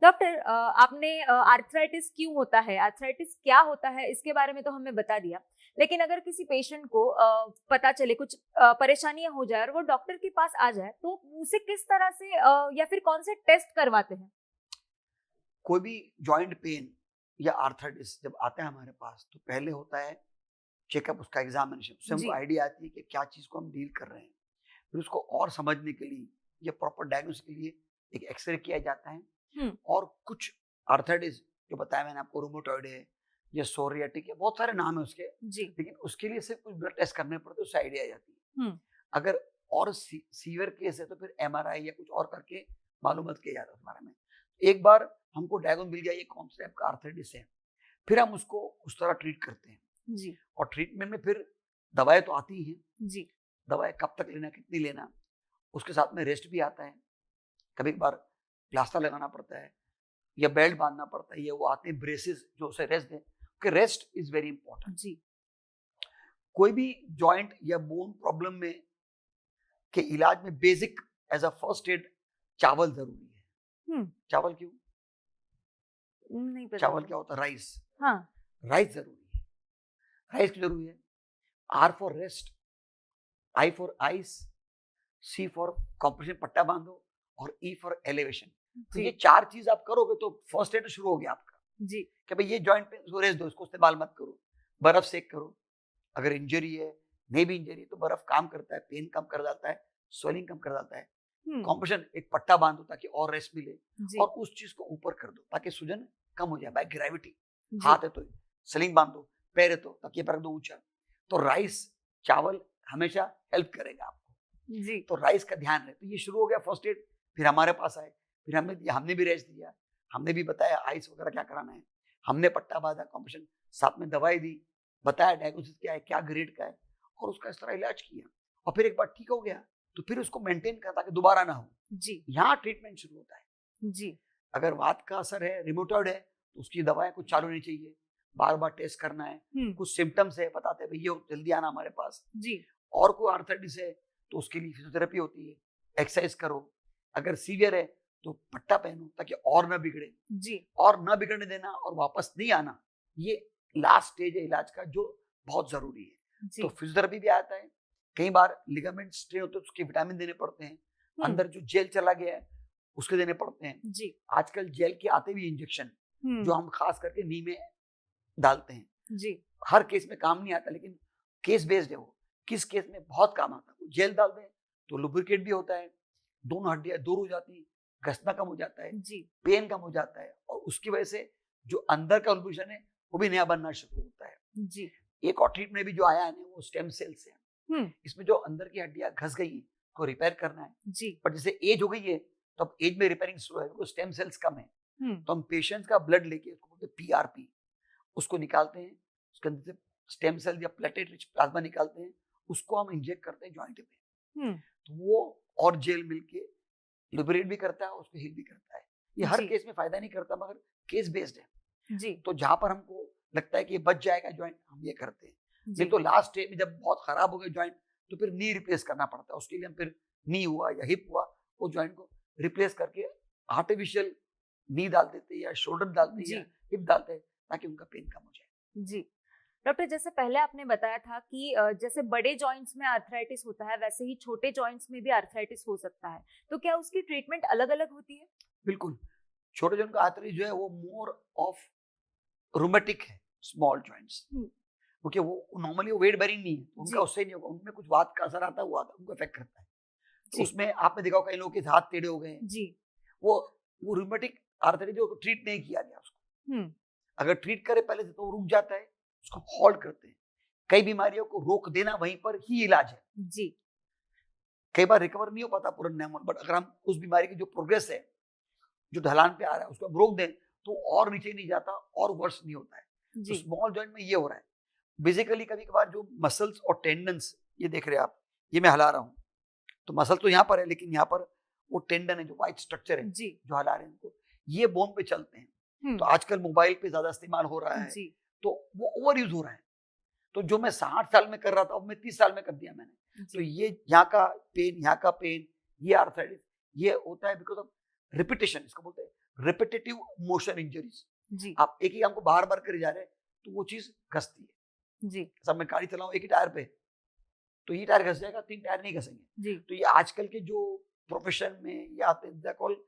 Doctor, आपने arthritis क्यों होता है, आर्थराइटिस क्या होता है, इसके बारे में तो हमें बता दिया। लेकिन अगर किसी पेशेंट को पता चले कुछ परेशानियां हो जाए और वो डॉक्टर के पास आ जाए, तो उसे किस तरह से या फिर कौन से टेस्ट करवाते हैं? कोई भी जॉइंट पेन या आर्थराइटिस जब आता है हमारे पास तो पहले होता है चेकअप, उसका एग्जामिनेशन। उससे हमको जी। आइडिया आती है कि क्या चीज़ को हम डील कर रहे हैं। फिर उसको और समझने के लिए या प्रॉपर डायग्नोसिस के लिए एक एक्सरे किया जाता है। हम्म। और कुछ आर्थराइटिस जो बताया मैंने आपको, रूमेटॉइड है या सोरियाटिक है, बहुत सारे नाम है उसके। जी। लेकिन उसके लिए सिर्फ कुछ ब्लड टेस्ट करने पड़ते हैं, उससे आइडिया आ जाती है। हम्म। अगर और सीवियर केस है तो फिर एमआरआई या कुछ और करके मालूमात किया जाता है उस बारे में। एक बार हमको डायग्नोस मिल जाए ये कौन सा टाइप का आर्थराइटिस है, फिर हम उसको उस तरह ट्रीट करते हैं। जी। और ट्रीटमेंट में फिर दवाएं तो आती ही हैं। जी। दवाएं कब तक लेना, कितनी लेना, उसके साथ में रेस्ट भी आता है। कभी कभार प्लास्टर लगाना पड़ता है या बेल्ट बांधना पड़ता है, या वो आते हैं ब्रेसेस जो उसे रेस्ट दें, कि रेस्ट इज वेरी इंपॉर्टेंट। जी। कोई भी जॉइंट या बोन प्रॉब्लम में के इलाज में basic as a first aid चावल जरूरी है। चावल क्यों? नहीं पता चावल मुझे। क्या होता है? राइस। हाँ। राइस जरूरी है। राइस क्यों जरूरी है? R for rest, I for ice, C for compression, पट्टा बांधो, और ई फॉर एलिवेशन। तो जी। ये चार चीज आप करोगे तो फर्स्ट एड शुरू हो गया आपका। जी। कि भाई ये जॉइंट पे इसको रेस्ट दो, इसको इस्तेमाल मत करो, बर्फ सेक करो। अगर इंजरी है, नहीं भी इंजरी तो बर्फ काम करता है, पेन कम कर जाता है, स्वेलिंग कम कर जाता है। हम्म। कॉम्प्रेशन, एक पट्टा बांधो ताकि और रेस्ट मिले। जी। और उस चीज को ऊपर कर दो ताकि सूजन कम हो जाए बाय ग्रेविटी। जी। हाथ है तो स्लिंग बांध दो, पैर है तो तकिए पर रख दो ऊंचा। तो राइस, चावल हमेशा हेल्प करेगा आपको। जी। तो राइस का ध्यान रहे। तो ये शुरू हो गया फर्स्ट एड। फिर हमारे पास आए, फिर हमने भी रेस्ट दिया, हमने भी बताया आइस वगैरह क्या कराना है, हमने पट्टा बांधा, कॉम्प्रेशन, साथ में दवाई दी, बताया डायग्नोसिस क्या है, क्या ग्रेड का है, और उसका इस तरह इलाज किया। और फिर एक बार ठीक हो गया तो फिर उसको मेंटेन करता ताकि दोबारा ना हो। जी। यहाँ ट्रीटमेंट शुरू होता है। जी। अगर वात का असर है, रिमोटॉइड है, तो उसकी दवाएं कुछ चालू नहीं चाहिए, बार बार टेस्ट करना है। कुछ सिम्टम्स है, बताते हैं भैया जल्दी आना हमारे पास। जी। और कोई आर्थराइटिस है तो उसके लिए फिजियोथेरेपी होती है, एक्सरसाइज करो। अगर सीवियर है तो पट्टा पहनो ताकि और ना बिगड़े, जी। और ना बिगड़ने देना और वापस नहीं आना। ये लास्ट स्टेज है इलाज का जो बहुत जरूरी है। जी। तो फिजियोथेरेपी भी आता है। कई बार लिगामेंट स्ट्रेन होते हैं, उसके विटामिन देने पड़ते हैं। अंदर जो जेल चला गया है उसके देने पड़ते हैं। जी। आजकल जेल के आते भी इंजेक्शन, जो हम खास करके नी में डालते हैं। जी। हर केस में काम नहीं आता, लेकिन केस बेस्ड है वो, किस केस में बहुत काम आता है। जेल डाल दें तो लुब्रिकेट भी होता है, दोनों हड्डियां दूर हो जाती है, घसना कम हो जाता है, जी। पेन कम हो जाता है, और उसकी वजह से जो अंदर का लुब्रिकेशन है वो भी नया बनना शुरू होता है। जी। एक और ट्रीटमेंट भी जो आया है ना, वो स्टेम सेल्स है। इसमें जो अंदर की हड्डियां घस गई हैं को रिपेयर करना है। जी। पर जैसे एज हो गई है तो अब एज में रिपेयरिंग शुरू है, वो स्टेम सेल्स कम है। तो हम पेशेंट्स का ब्लड लेके, उसको बोलते हैं पीआरपी, उसको निकालते हैं, उसके अंदर से स्टेम सेल या प्लेटेट रिच प्लाज्मा निकालते हैं, उसको हम इंजेक्ट करते हैं जॉइंट में। तो वो और जेल मिलके लिबरेट भी करता है और उसको हील भी करता है। ये हर जी। केस में फायदा नहीं करता, मगर केस बेस्ड है। जी। तो जहां पर हमको लगता है कि ये बच जाएगा जॉइंट, हम ये करते हैं। जी। नहीं तो लास्ट स्टेज में जब बहुत खराब हो गया जॉइंट तो फिर नी रिप्लेस करना पड़ता है। उसके लिए हम फिर नी हुआ या हिप हुआ, वो जॉइंट को रिप्लेस करके आर्टिफिशियल नी डाल देते हैं, या शोल्डर डालते हैं, जी। या हिप डालते हैं, ताकि उनका पेन कम हो जाए। जी। डॉक्टर, जैसे पहले आपने बताया था कि जैसे बड़े जॉइंट्स में आर्थराइटिस होता है, वैसे ही छोटे जॉइंट्स में भी आर्थराइटिस हो सकता है। तो क्या उसकी ट्रीटमेंट अलग-अलग होती है? बिल्कुल। छोटे जॉइंट का आर्थराइटिस जो है वो मोर ऑफ रूमेटिक है, स्मॉल जॉइंट्स, क्योंकि वो नॉर्मली वो वेट बेरिंग नहीं है, जी। उनका उससे नहीं होगा। उनमें कुछ वात का असर आता है, वो आता है, उनको इफेक्ट करता है। तो जी। उसमें आपने देखा होगा कई लोगों के हाथ टेढ़े हो गए हैं, जी। वो वो रूमेटिक आर्थराइटिस जो ट्रीट नहीं किया गया उसको। अगर ट्रीट करे पहले से तो वो रुक जाता है, उसको होल्ड करते हैं। कई बीमारियों को रोक देना वहीं पर ही इलाज है। जी। कई बार रिकवर नहीं हो पाता पूरा नॉर्मल, बट अगर हम उस बीमारी की जो प्रोग्रेस है, जो ढलान पे आ रहा है, उसको हम रोक दें तो और नीचे नहीं जाता और वर्ष नहीं होता है। तो जी। स्मॉल जॉइंट में ये हो रहा है। बेसिकली कभी कभार जो मसल्स और टेंडन्स, ये देख रहे हैं आप, ये मैं हिला रहा हूँ, तो मसल तो यहाँ पर है, लेकिन यहाँ पर वो टेंडन है, जो वाइट स्ट्रक्चर है, जी। जो हिला रहे हैं उनको, ये बोन पे चलते हैं। तो आजकल मोबाइल पे ज्यादा इस्तेमाल हो रहा है, जी। तो वो ओवर यूज हो रहा है। तो जो मैं 60 साल में कर रहा था, अब मैं 30 साल में कर दिया मैंने। तो ये यहाँ का पेन, यहाँ का पेन, ये आर्थराइटिस, ये होता है बिकॉज ऑफ रिपीटेशन। इसको बोलते हैं रिपीटेटिव मोशन इंजरीज, जी आप एक ही काम को बार बार करे जा रहे हैं तो वो चीज घसती है। जी सब मैं गाड़ी चलाऊं एक ही टायर पे, तो ये टायर घस जाएगा, 3 टायर नहीं घसेंगे। जी तो ये आजकल के जो प्रोफेशन में या आते हैं कॉल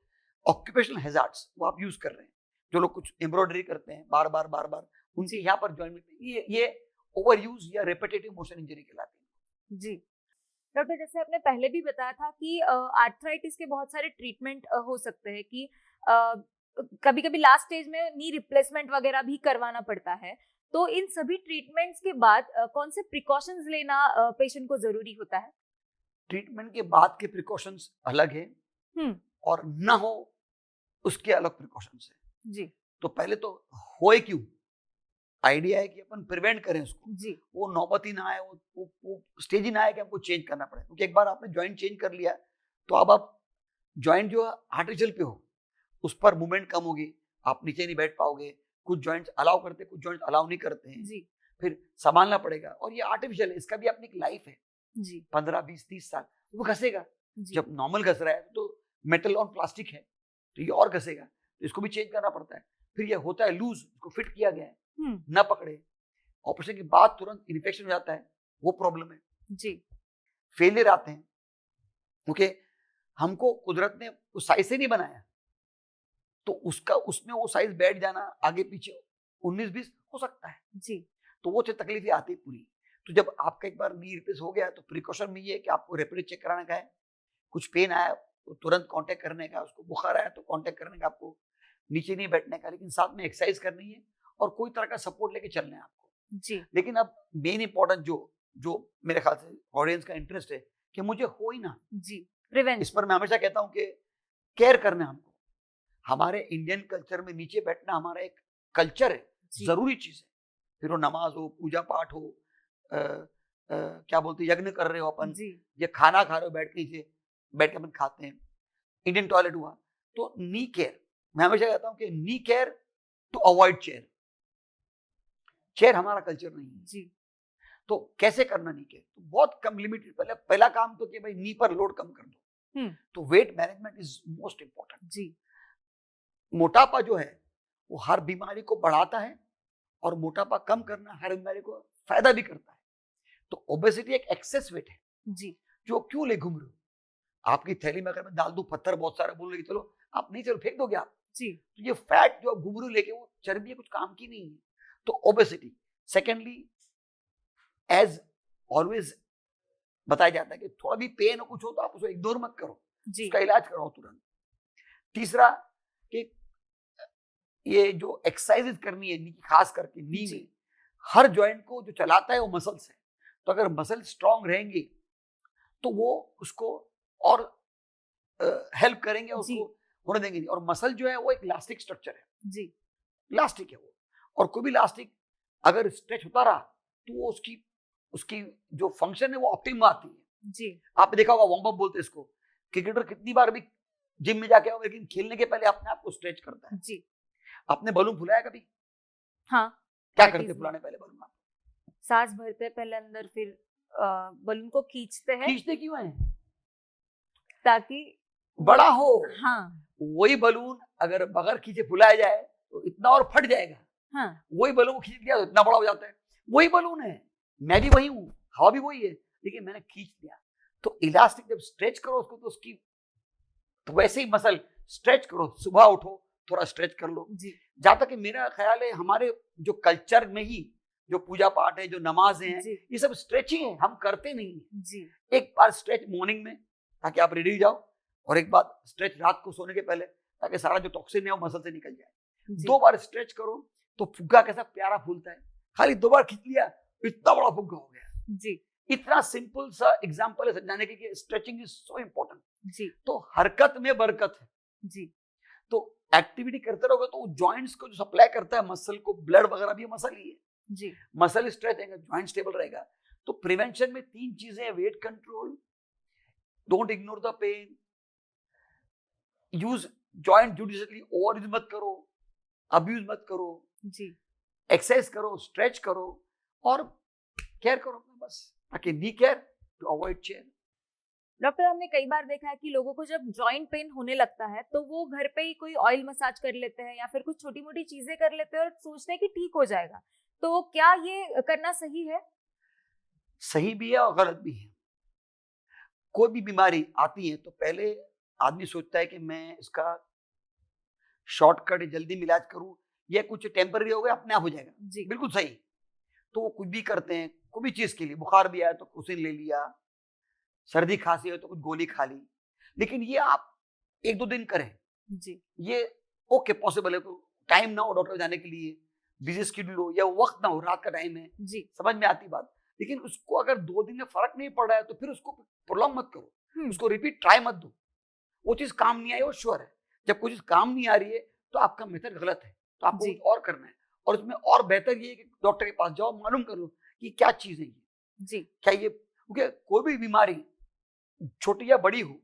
ऑक्यूपेशनल हैजार्ड्स, वो आप यूज कर रहे हैं। जो लोग कुछ एम्ब्रॉयडरी करते हैं बार बार बार बार, उनके जी यहाँ पर जॉइंट में ये ओवर यूज या रिपीटेटिव मोशन इंजरी कहलाती है। जी डॉक्टर, जैसे आपने पहले भी बताया था कि आर्थराइटिस के बहुत सारे ट्रीटमेंट हो सकते हैं कि कभी कभी लास्ट स्टेज में नी रिप्लेसमेंट वगैरह भी करवाना पड़ता है, तो इन सभी ट्रीटमेंट्स के बाद कौन से प्रिकॉशंस लेना पेशेंट को जरूरी होता है? ट्रीटमेंट के बाद के प्रिकॉशंस अलग है और ना हो उसके अलग प्रिकॉशंस है जी। तो पहले तो होए क्यों, आइडिया है कि अपन प्रिवेंट करें उसको जी। वो नौबत ही ना आए, वो स्टेज ही ना आए कि हमको चेंज करना पड़े। क्योंकि एक बार आपने ज्वाइंट चेंज कर लिया तो अब आप ज्वाइंट जो आर्टिफिशियल पे हो उस पर मूवमेंट कम होगी, आप नीचे नहीं बैठ पाओगे, कुछ जॉइंट्स अलाउ करते हैं कुछ जॉइंट्स अलाउ नहीं करते हैं जी। फिर संभालना पड़ेगा। और ये आर्टिफिशियल है, इसका भी अपनी एक लाइफ है जी। 15-20-30 साल, वो घसेगा। जी। जब नॉर्मल घस रहा है तो मेटल ऑन प्लास्टिक है तो ये और घसेगा, तो इसको भी चेंज करना पड़ता है। फिर ये होता है लूज, इसको फिट किया गया है ना पकड़े, ऑपरेशन के बाद तुरंत इन्फेक्शन हो जाता है, वो प्रॉब्लम है। जी। फेलियर आते हैं क्योंकि हमको कुदरत ने उस साइज से नहीं बनाया, तो उसका उसमें वो साइज बैठ जाना आगे पीछे 19-20 हो सकता है जी। तो वो तकलीफें आती पूरी। तो जब आपका एक बार नी रिप्लेस हो गया तो प्रिकॉशन में ये है कि आपको रैपिड चेक कराने का है, कुछ पेन आया तो तुरंत कांटेक्ट करने का, उसको बुखार आया तो कांटेक्ट करने का, आपको नीचे नहीं बैठने का, लेकिन साथ में एक्सरसाइज करनी है और कोई तरह का सपोर्ट लेके चलना है आपको। जी। लेकिन अब मेन इंपॉर्टेंट जो मेरे ख्याल से ऑडियंस का इंटरेस्ट है कि मुझे हो ही ना, जी, प्रिवेंशन। इस पर मैं हमेशा कहता हूँ कि केयर करना है हमको। हमारे इंडियन कल्चर में नीचे बैठना हमारा एक कल्चर है, जरूरी चीज है। फिर वो नमाज हो, पूजा पाठ हो, क्या बोलते यज्ञ कर रहे हो अपन, या खाना खा रहे हो बैठ के, नीचे बैठ के अपन खाते हैं, इंडियन टॉयलेट हुआ, तो नी केयर मैं हमेशा कहता हूँ कि knee care to avoid chair. Chair हमारा कल्चर नहीं है जी। तो कैसे करना नी केयर, तो बहुत कम लिमिटेड। पहला काम तो कि भाई नी पर लोड कम कर दो, तो weight management is most important. जी। मोटापा जो है वो हर बीमारी को बढ़ाता है और मोटापा कम करना हर बीमारी को फायदा भी करता है। तो ओबेसिटी एक एक्सेस वेट है जी, जो क्यों ले घूम रहे हो। आपकी थैली में अगर मैं डाल दूं पत्थर बहुत सारे, बोल रहे चलो आप नहीं, चलो फेंक दोगे आप जी। तो ये फैट जो आप घूम रहे हो लेके, वो चर्बी है, कुछ काम की नहीं है। तो ओबेसिटी। सेकेंडली, एज ऑलवेज बताया जाता है कि थोड़ा भी पेन हो कुछ हो तो आप उसको इग्नोर मत करो, उसका इलाज कराओ तुरंत। तीसरा कि ये जो एक्सरसाइज करनी है खास करके नी में, हर जॉइंट को जो चलाता है वो मसल्स है, तो अगर मसल स्ट्रांग रहेंगे तो वो उसको और हेल्प करेंगे, उसको होने देंगे नहीं। और मसल जो है वो एक इलास्टिक स्ट्रक्चर है जी, इलास्टिक है वो, और कोई भी इलास्टिक अगर स्ट्रेच होता रहा तो वो उसकी जो फंक्शन है वो ऑप्टिमम आती है जी। आपने देखा होगा वार्म अप बोलते हैं इसको, क्रिकेटर कितनी बार भी जिम में जाके आओ लेकिन खेलने के पहले अपने आप को स्ट्रेच करता है जी। आपने बलून फुलाया कभी? हाँ। क्या करते फुलाने पहले बलून? आप सांस भरते पहले अंदर, फिर बलून को खींचते हैं। खींचते क्यों है? ताकि बड़ा हो। हाँ। वही बलून अगर बगैर खींचे फुलाया जाए तो इतना और फट जाएगा। हाँ। वही बलून को खींच लिया तो इतना बड़ा हो जाता है। वही बलून है, मैं भी वही हूँ, हवा भी वही है, लेकिन मैंने खींच लिया। तो इलास्टिक जब स्ट्रेच करो उसको तो उसकी तो वैसे ही मसल स्ट्रेच करो, सुबह उठो थोड़ा स्ट्रेच कर लो जी। जहां तक मेरा ख्याल है हमारे जो कल्चर में ही जो पूजा पाठ है, जो नमाज है, ये सब स्ट्रेचिंग है, हम करते नहीं जी। एक बार स्ट्रेच मॉर्निंग में ताकि आप रेडी जाओ, और एक बार स्ट्रेच रात को सोने के पहले ताकि सारा जो टॉक्सिन है वो मसल से निकल जाए। 2 बार स्ट्रेच करो तो फुग्गा कैसा प्यारा फूलता है। खाली 2 बार खींच लिया इतना बड़ा फुग्गा हो गया जी। इतना सिंपल सा एग्जांपल है समझाने के कि स्ट्रेचिंग इज सो इंपॉर्टेंट जी। तो हरकत में बरकत है जी। तो एक्टिविटी करते रहोगे तो जॉइंट्स को जो सप्लाई करता है मसल को, ब्लड वगैरह भी मसल ही है जी। मसल स्ट्रेच रहेगा, जॉइंट स्टेबल रहेगा। तो प्रिवेंशन में 3 चीजें हैं, weight control, don't ignore the pain, use joint judiciously, overuse मत करो, अब्यूज मत करो जी, एक्सरसाइज करो, स्ट्रेच करो और केयर करो बस, ताकि knee care to avoid chair. Doctor, हमने कई बार देखा है कि लोगों को जब जॉइंट पेन होने लगता है तो वो घर पे ही कोई ऑयल मसाज कर लेते हैं या फिर कुछ छोटी मोटी चीजें कर लेते हैं और सोचते हैं कि ठीक हो जाएगा। तो क्या ये करना सही है? सही भी है और गलत भी है। कोई भी बीमारी आती है तो पहले आदमी सोचता है कि मैं इसका शॉर्टकट जल्दी में इलाज करूं, या कुछ टेम्पररी हो गया अपने आप हो जाएगा। जी। बिल्कुल सही। तो वो कुछ भी करते हैं, कोई भी चीज के लिए, बुखार भी आया तो कुछ ले लिया, सर्दी खांसी हो तो कुछ गोली खा ली। लेकिन ये आप 1-2 दिन करें, जी। ये ओके पॉसिबल है। टाइम ना हो डॉक्टर जाने के लिए, बिजी शेड्यूल हो या वक्त ना हो, रात का टाइम है, जी। समझ में आती बात। लेकिन उसको अगर 2 दिन में फर्क नहीं पड़ रहा है तो फिर उसको प्रोलॉन्ग मत करो, उसको रिपीट ट्राई मत दो। वो चीज काम नहीं आई वो श्योर है। जब कोई चीज काम नहीं आ रही है तो आपका मेथड गलत है, तो आपको कुछ और करना है। और उसमें और बेहतर ये है कि डॉक्टर के पास जाओ, मालूम कर लो कि क्या चीज है ये। जी। क्या ये, क्योंकि कोई भी बीमारी छोटी या बड़ी हो,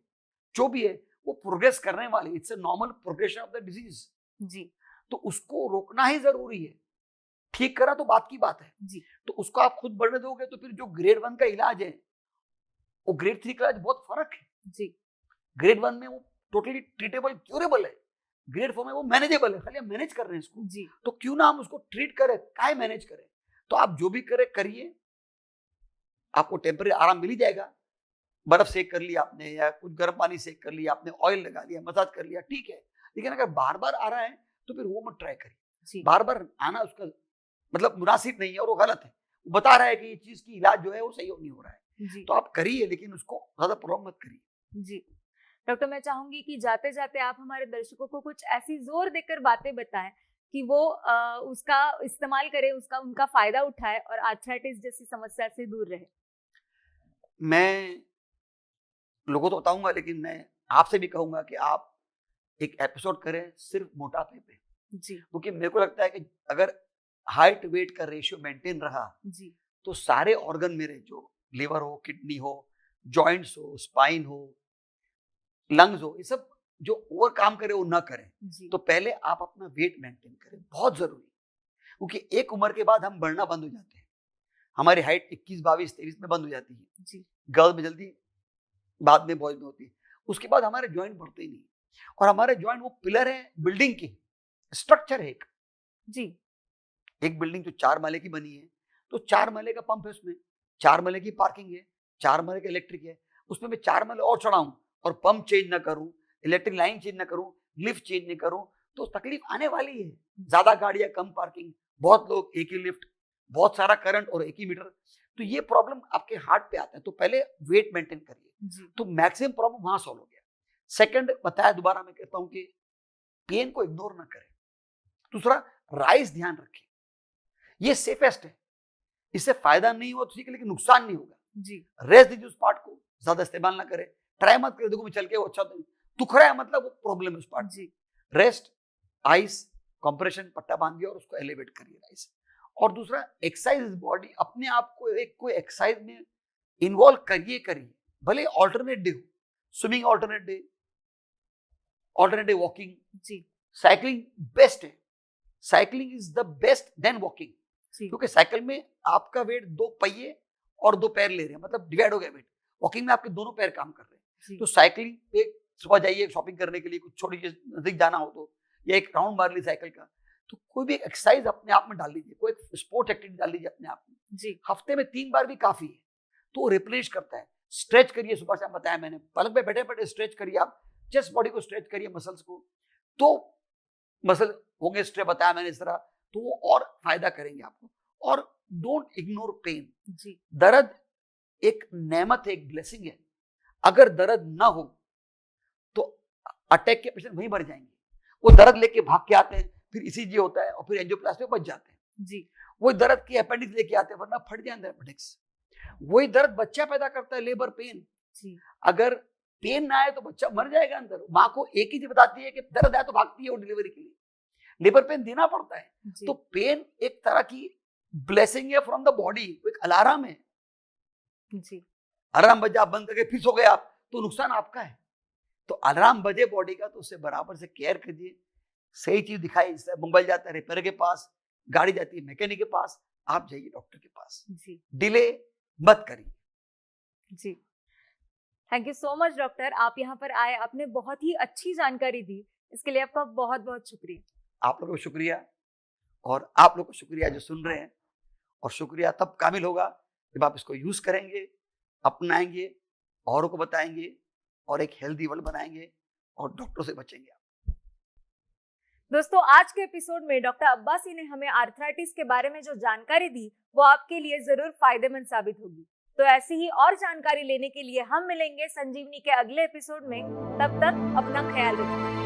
जो भी है वो प्रोग्रेस करने वाली, it's a normal progression of the disease. जी। तो उसको रोकना ही जरूरी है। ठीक करा तो बात की बात है। जी। तो उसको आप खुद बढ़ने दोगे तो फिर जो ग्रेड 1 का इलाज है वो ग्रेड 3 का इलाज बहुत फर्क है। जी। ग्रेड 1 में वो टोटली ट्रीटेबल, क्यूरेबल है। ग्रेड 4 में वो मैनेजेबल है, खाली हम मैनेज कर रहे हैं इसको। जी। तो क्यों ना हम उसको ट्रीट करें, काहे मैनेज करें। तो आप जो भी करें करिए, आपको टेम्परेरी आराम मिल ही जाएगा। बर्फ सेक कर लिया आपने, या कुछ गर्म पानी सेक कर लिया आपने, ऑयल लगा लिया, मसाज कर लिया, ठीक है। लेकिन अगर बार बार आ रहा है तो फिर वो मत ट्राई करिए। बार बार आना उसका मतलब मुनासिब नहीं है और वो गलत है। वो बता रहा है कि ये चीज की इलाज जो है वो सही नहीं हो रहा है, तो आप करिए, लेकिन उसको ज्यादा प्रॉब्लम मत करिए। जी। डॉक्टर, मैं चाहूंगी कि जाते जाते आप हमारे दर्शकों को कुछ ऐसी जोर देकर बातें बताएं कि वो उसका इस्तेमाल करें, उसका उनका फायदा उठाए और आर्थराइटिस जैसी समस्या से दूर रहे। मैं लोगों तो बताऊंगा, लेकिन मैं आपसे भी कहूंगा कि आप एक एपिसोड करें सिर्फ मोटापे पे। जी। क्योंकि मेरे को लगता है कि अगर हाइट वेट का रेशियो मेंटेन रहा जी। तो सारे ऑर्गन मेरे, जो लिवर हो, किडनी हो, जॉइंट्स हो, स्पाइन हो, लंग्स हो, ये सब जो ओवर काम करे वो ना करें। तो पहले आप अपना वेट मेंटेन करें, बहुत जरूरी। क्योंकि एक उम्र के बाद हम बढ़ना बंद हो जाते हैं। हमारी हाइट 21, 22, 23 में बंद हो जाती है। गर्ल में जल्दी, बाद में बॉयज में होती है। उसके बाद हमारे जॉइंट बढ़ते ही नहीं। और हमारे जॉइंट वो पिलर है बिल्डिंग की, स्ट्रक्चर है एक। जी। एक बिल्डिंग जो 4 माले की बनी है, तो 4 माले का पंप है उसमें, 4 माले की पार्किंग है, 4 माले का इलेक्ट्रिक है। उसमें मैं 4 माले और चढ़ाऊं और पंप चेंज ना करूं, इलेक्ट्रिक लाइन चेंज ना करूं, लिफ्ट चेंज नहीं करूं, तो तकलीफ आने वाली है। ज्यादा गाड़ियां, कम पार्किंग, बहुत लोग, एक ही लिफ्ट, बहुत सारा करंट और एक ही मीटर, तो ये प्रॉब्लम आपके हार्ट पे आता है। तो पहले वेट मेंटेन करिए, तो मैक्सिमम प्रॉब्लम वहां सॉल्व हो गया। सेकंड बताया, दोबारा मैं कहता हूं कि पेन को इग्नोर ना करें। दूसरा, राइज ध्यान रखें, ये सेफेस्ट है। इससे फायदा नहीं हो तो ठीक है, लेकिन नुकसान नहीं होगा। जी। रेस्ट दीजिए उस पार्ट को, ज्यादा इस्तेमाल ना करें, ट्राई मत करें। देखो मैं चल के वो अच्छा दुख रहा है, मतलब वो प्रॉब्लम है उस पार्ट। जी। रेस्ट, आइस, कंप्रेशन, पट्टा बांधिए और उसको एलिवेट करिए राइस। और दूसरा, एक्सरसाइज बॉडी, अपने आप को एक कोई एक्सरसाइज में इन्वॉल्व करिए, भले ऑल्टरनेट डे हो, swimming alternate day, alternate day walking. जी। साइकिलिंग बेस्ट है, cycling is the best then walking. क्योंकि साइकिल में आपका वेट 2 पहिए और 2 पैर ले रहे हैं, मतलब डिवाइड हो गया वेट। वॉकिंग में आपके दोनों पैर काम कर रहे हैं। तो साइकिलिंग पे सुबह जाइए शॉपिंग करने के लिए, कुछ छोटी चीज नजदीक जाना हो तो, या एक राउंड मार ली साइकिल का, तो कोई भी एक्सरसाइज अपने आप में डाल लीजिए, कोई स्पोर्ट्स एक्टिविटी डाल लीजिए अपने आप में। जी। हफ्ते में 3 बार भी काफी है, तो वो रिप्लेस करता है। स्ट्रेच करिए, सुबह से बताया मैंने, पलंग पे बैठे बैठे स्ट्रेच करिए, आप चेस्ट बॉडी को स्ट्रेच करिए, मसल्स को, तो मसल होंगे स्ट्रेच, बताया मैंने इस तरह, तो वो और फायदा करेंगे आपको। और डोंट इग्नोर पेन। जी। दर्द एक नेमत है, एक ब्लेसिंग है। अगर दर्द ना हो तो अटैक के पेशेंट वहीं मर जाएंगे। वो दर्द लेके भाग के आते हैं, फिर ECG होता है और फिर एंजियोप्लास्टी में बच जाते हैं। जी। वही दर्द की अपेंडिक्स लेके आते हैं, वरना फट जाता है अपेंडिक्स। वही दर्द बच्चा पैदा करता है, लेबर पेन। जी। अगर पेन ना आए तो बच्चा मर जाएगा अंदर। माँ को एक ही चीज बताती है कि दर्द आए तो भागती है वो डिलीवरी के लिए, लेबर पेन देना पड़ता है। तो पेन एक तरह की ब्लेसिंग है फ्रॉम द बॉडी, एक अलार्म है। जी। अलार्म बजा, बंद करके फिर सो गए आप, तो नुकसान आपका है। तो अलार्म बजे बॉडी का, तो उससे बराबर से केयर कीजिए। सही चीज दिखाई, मोबाइल जाता है रिपेयर के पास, गाड़ी जाती है मैकेनिक के पास, आप जाइए डॉक्टर के पास। जी। डिले मत करिए। जी। Thank you so much doctor, आप यहाँ पर आए, आपने बहुत ही अच्छी जानकारी दी, इसके लिए आपका बहुत बहुत शुक्रिया। आप लोगों को शुक्रिया, और आप लोग को शुक्रिया जो सुन रहे हैं, और शुक्रिया तब कामिल होगा जब आप इसको यूज करेंगे, अपनाएंगे, औरों को बताएंगे, और एक हेल्दी वर्ल्ड बनाएंगे, और डॉक्टरों से बचेंगे। दोस्तों, आज के एपिसोड में डॉक्टर अब्बासी ने हमें आर्थराइटिस के बारे में जो जानकारी दी वो आपके लिए जरूर फायदेमंद साबित होगी। तो ऐसी ही और जानकारी लेने के लिए हम मिलेंगे संजीवनी के अगले एपिसोड में। तब तक अपना ख्याल रखिए।